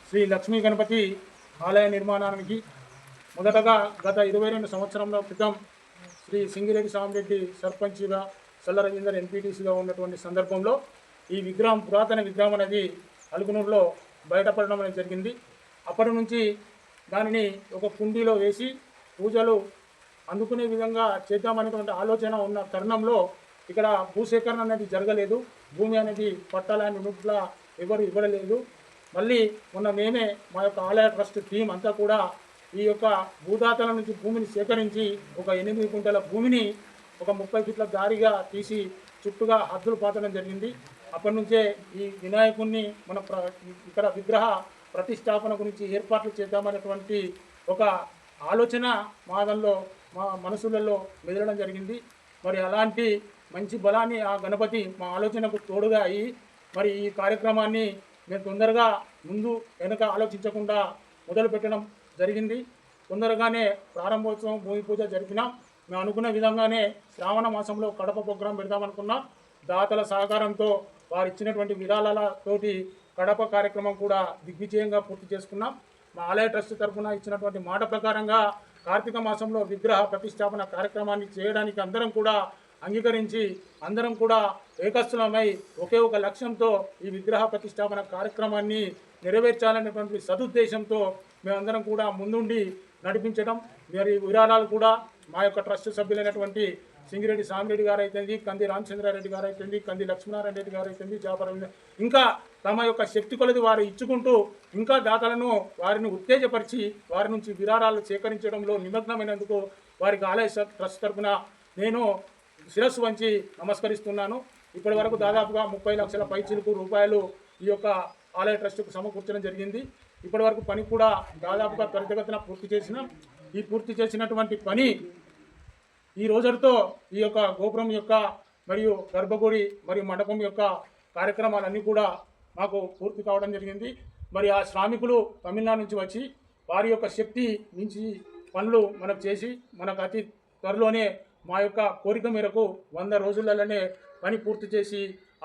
శ్రీ లక్ష్మీ గణపతి ఆలయ నిర్మాణానికి మొదటగా గత 22 సంవత్సరాల క్రితం శ్రీ సింగిరెడ్డి సామిరెడ్డి సర్పంచ్గా చల్లరవీందర్ ఎంపీటీసీగా ఉన్నటువంటి సందర్భంలో ఈ విగ్రహం పురాతన విగ్రహం అనేది అలుగునూరులో బయటపడడం అనేది జరిగింది. అప్పటి నుంచి దానిని ఒక కుండీలో వేసి పూజలు అందుకునే విధంగా చేద్దామనేటువంటి ఆలోచన ఉన్న తరుణంలో ఇక్కడ భూసేకరణ అనేది జరగలేదు. భూమి అనేది పట్టాలని నుట్లా ఎవరు ఇవ్వలేదు. మళ్ళీ మొన్న మేమే మా యొక్క ఆలయ ట్రస్ట్ టీం అంతా కూడా ఈ యొక్క భూదాతల నుంచి భూమిని సేకరించి ఒక 8 గుంటల భూమిని ఒక 30 ఫీట్ల దారిగా తీసి చుట్టూగా హద్దులు పాతడం జరిగింది. అప్పటి నుంచే ఈ వినాయకుడిని మన ఇక్కడ విగ్రహ ప్రతిష్టాపన గురించి ఏర్పాట్లు చేద్దామనేటువంటి ఒక ఆలోచన మా మనసులలో మెదలడం జరిగింది. మరి అలాంటి మంచి బలాన్ని ఆ గణపతి మా ఆలోచనకు తోడుగా అయ్యి మరి ఈ కార్యక్రమాన్ని మేము తొందరగా ముందు వెనక ఆలోచించకుండా మొదలు పెట్టడం జరిగింది. తొందరగానే ప్రారంభోత్సవం భూమి పూజ జరిపినాం. మేము అనుకున్న విధంగానే శ్రావణ మాసంలో కడప ప్రోగ్రాం పెడదామనుకున్నాం. దాతల సహకారంతో వారు ఇచ్చినటువంటి విరాళాలతోటి కడప కార్యక్రమం కూడా దిగ్విజయంగా పూర్తి చేసుకున్నాం. మా ఆలయ ట్రస్ట్ తరఫున ఇచ్చినటువంటి మాట ప్రకారంగా కార్తీక మాసంలో విగ్రహ ప్రతిష్టాపన కార్యక్రమాన్ని చేయడానికి అందరం కూడా అంగీకరించి అందరం కూడా ఏకస్థులమై ఒకే ఒక లక్ష్యంతో ఈ విగ్రహ ప్రతిష్టాపన కార్యక్రమాన్ని నెరవేర్చాలనేటువంటి సదుద్దేశంతో మేమందరం కూడా ముందుండి నడిపించడం. మరి విరాళాలు కూడా మా యొక్క ట్రస్ట్ సభ్యులైనటువంటి సింగిరెడ్డి సామిరెడ్డి గారు అయితేంది, కంది రామచంద్రారెడ్డి గారు అయితేంది, కంది లక్ష్మీనారాయణ రెడ్డి గారు అయితేంది, జాపర ఇంకా తమ యొక్క శక్తి కొలది వారు ఇచ్చుకుంటూ ఇంకా దాతలను వారిని ఉత్తేజపరిచి వారి నుంచి విరాళాలు సేకరించడంలో నిమగ్నమైనందుకు వారికి ఆలయ ట్రస్ట్ తరఫున నేను శిరస్సు వంచి నమస్కరిస్తున్నాను. ఇప్పటి వరకు దాదాపుగా 30 లక్షల పైచిలుకు రూపాయలు ఈ యొక్క ఆలయ ట్రస్టుకు సమకూర్చడం జరిగింది. ఇప్పటి వరకు పని కూడా దాదాపుగా త్వరితగతిన పూర్తి చేసినటువంటి పని ఈ రోజుతో ఈ యొక్క గోపురం యొక్క మరియు గర్భగుడి మరియు మండపం యొక్క కార్యక్రమాలన్నీ కూడా మాకు పూర్తి కావడం జరిగింది. మరి ఆ శ్రామికులు తమిళనాడు నుంచి వచ్చి వారి యొక్క శక్తి మించి పనులు మనకు చేసి మనకు అతి త్వరలోనే మా యొక్క కోరిక మేరకు 100 రోజులలోనే పని పూర్తి చేసి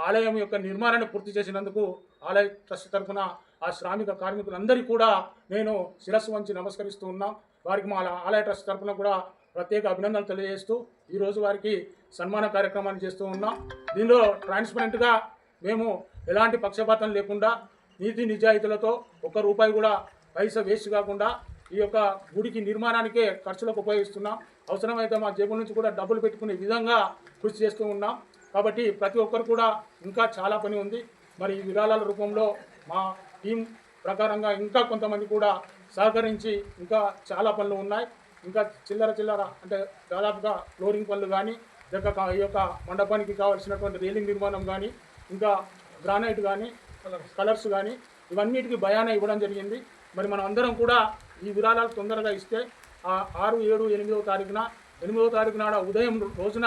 ఆలయం యొక్క నిర్మాణాన్ని పూర్తి చేసినందుకు ఆలయ ట్రస్ట్ తరఫున ఆ శ్రామిక కార్మికులందరికీ కూడా నేను శిరస్సు వంచి నమస్కరిస్తూ ఉన్నాం. వారికి మా ఆలయ ట్రస్ట్ తరఫున కూడా ప్రత్యేక అభినందనలు తెలియజేస్తూ ఈరోజు వారికి సన్మాన కార్యక్రమాన్ని చేస్తూ ఉన్నాం. దీనిలో ట్రాన్స్పరెంట్గా మేము ఎలాంటి పక్షపాతం లేకుండా నీతి నిజాయితీలతో ₹1 కూడా పైసా వేస్ట్ కాకుండా ఈ యొక్క గుడికి నిర్మాణానికే ఖర్చులకు ఉపయోగిస్తున్నాం. అవసరమైతే మా జేబుల నుంచి కూడా డబ్బులు పెట్టుకునే విధంగా కృషి చేస్తూ ఉన్నాం. కాబట్టి ప్రతి ఒక్కరు కూడా ఇంకా చాలా పని ఉంది. మరి ఈ విరాళాల రూపంలో మా టీం ప్రకారంగా ఇంకా కొంతమంది కూడా సహకరించి ఇంకా చాలా పనులు ఉన్నాయి. ఇంకా చిల్లర అంటే దాదాపుగా ఫ్లోరింగ్ పనులు కానీ ఈ యొక్క మండపానికి కావాల్సినటువంటి రైలింగ్ నిర్మాణం కానీ ఇంకా గ్రానైట్ కానీ కలర్స్ కానీ ఇవన్నిటికీ బయానా ఇవ్వడం జరిగింది. మరి మనం అందరం కూడా ఈ విరాళాలు తొందరగా ఇస్తే 6, 7, 8వ తారీఖున 8వ తారీఖు నాడ ఉదయం రోజున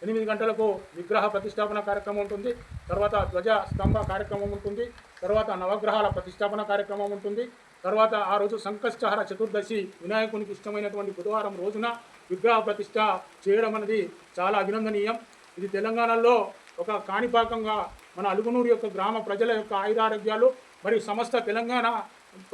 8 గంటలకు విగ్రహ ప్రతిష్టాపన కార్యక్రమం ఉంటుంది. తర్వాత ధ్వజ స్తంభ కార్యక్రమం ఉంటుంది. తర్వాత నవగ్రహాల ప్రతిష్టాపన కార్యక్రమం ఉంటుంది. తర్వాత ఆ రోజు సంకష్టహర చతుర్దశి వినాయకునికి ఇష్టమైనటువంటి బుధవారం రోజున విగ్రహ ప్రతిష్ట చేయడం అనేది చాలా అభినందనీయం. ఇది తెలంగాణలో ఒక కాణిపాకంగా మన అలుగునూరు యొక్క గ్రామ ప్రజల యొక్క ఆయురారోగ్యాలు మరియు సమస్త తెలంగాణ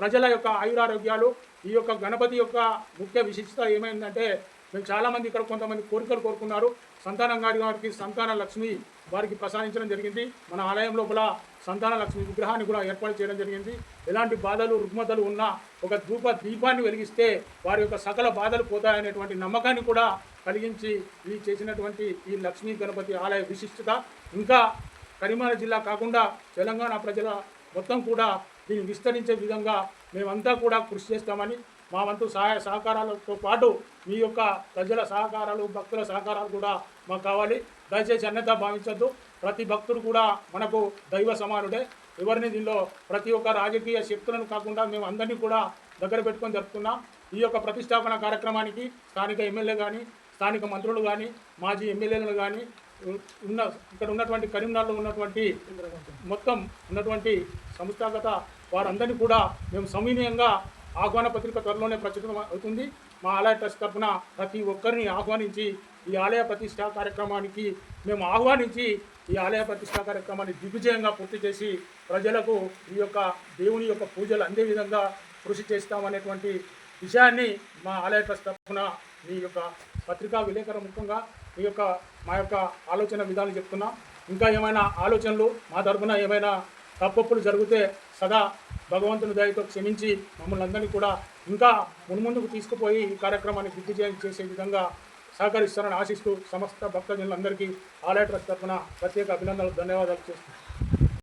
ప్రజల యొక్క ఆయురారోగ్యాలు ఈ యొక్క గణపతి యొక్క ముఖ్య విశిష్టత ఏమైందంటే మేము చాలామంది ఇక్కడ కొంతమంది కోరికలు కోరుకున్నారు. సంతానం గారికి సంతాన లక్ష్మి వారికి ప్రసాదించడం జరిగింది. మన ఆలయం లోపల సంతాన లక్ష్మి విగ్రహాన్ని కూడా ఏర్పాటు చేయడం జరిగింది. ఎలాంటి బాధలు రుగ్మతలు ఉన్నా ఒక దీపాన్ని వెలిగిస్తే వారి యొక్క సకల బాధలు పోతాయనేటువంటి నమ్మకాన్ని కూడా కలిగించి ఈ చేసినటువంటి ఈ లక్ష్మీ గణపతి ఆలయ విశిష్టత ఇంకా కరీంనగర్ జిల్లా కాకుండా తెలంగాణ ప్రజల మొత్తం కూడా దీన్ని విస్తరించే విధంగా మేమంతా కూడా కృషి చేస్తామని మా వంతు సహాయ సహకారాలతో పాటు మీ యొక్క ప్రజల సహకారాలు భక్తుల సహకారాలు కూడా మాకు కావాలి. దయచేసి అన్యత భావించద్దు. ప్రతి భక్తుడు కూడా మనకు దైవ సమానుడే. ఎవరిని దీనిలో ప్రతి ఒక్క రాజకీయ శక్తులను కాకుండా మేము అందరినీ కూడా దగ్గర పెట్టుకొని జరుపుతున్నాం. ఈ యొక్క ప్రతిష్టాపన కార్యక్రమానికి స్థానిక ఎమ్మెల్యే కానీ స్థానిక మంత్రులు కానీ మాజీ ఎమ్మెల్యేలు కానీ ఇక్కడ ఉన్నటువంటి కరీంనగర్లో ఉన్నటువంటి మొత్తం ఉన్నటువంటి సంస్థాగత వారందరినీ కూడా మేము సవినయంగా ఆహ్వాన పత్రిక త్వరలోనే ప్రచురం అవుతుంది. మా ఆలయ ట్రస్ట్ తరఫున ప్రతి ఒక్కరిని ఆహ్వానించి ఈ ఆలయ ప్రతిష్ఠా కార్యక్రమానికి మేము ఆహ్వానించి ఈ ఆలయ ప్రతిష్టా కార్యక్రమాన్ని దిగ్విజయంగా పూర్తి చేసి ప్రజలకు ఈ యొక్క దేవుని యొక్క పూజలు అందే విధంగా కృషి చేస్తామనేటువంటి విషయాన్ని మా ఆలయ ట్రస్ట్ తరఫున మీ యొక్క పత్రికా విలేకరు ముఖ్యంగా మా యొక్క ఆలోచన విధానం చెప్తున్నా. ఇంకా ఏమైనా ఆలోచనలు మా తరఫున ఏమైనా తప్పులు జరిగితే సదా భగవంతుని దయతో క్షమించి మమ్మల్ని అందరినీ కూడా ఇంకా మున్ముందుకు తీసుకుపోయి ఈ కార్యక్రమాన్ని దిగ్విజయం చేసే విధంగా సహకరిస్తారని ఆశిస్తూ సమస్త భక్తజనులందరికీ ఆలయ ట్రస్ట్ తరఫున ప్రత్యేక అభినందనలు ధన్యవాదాలు చేస్తున్నాను.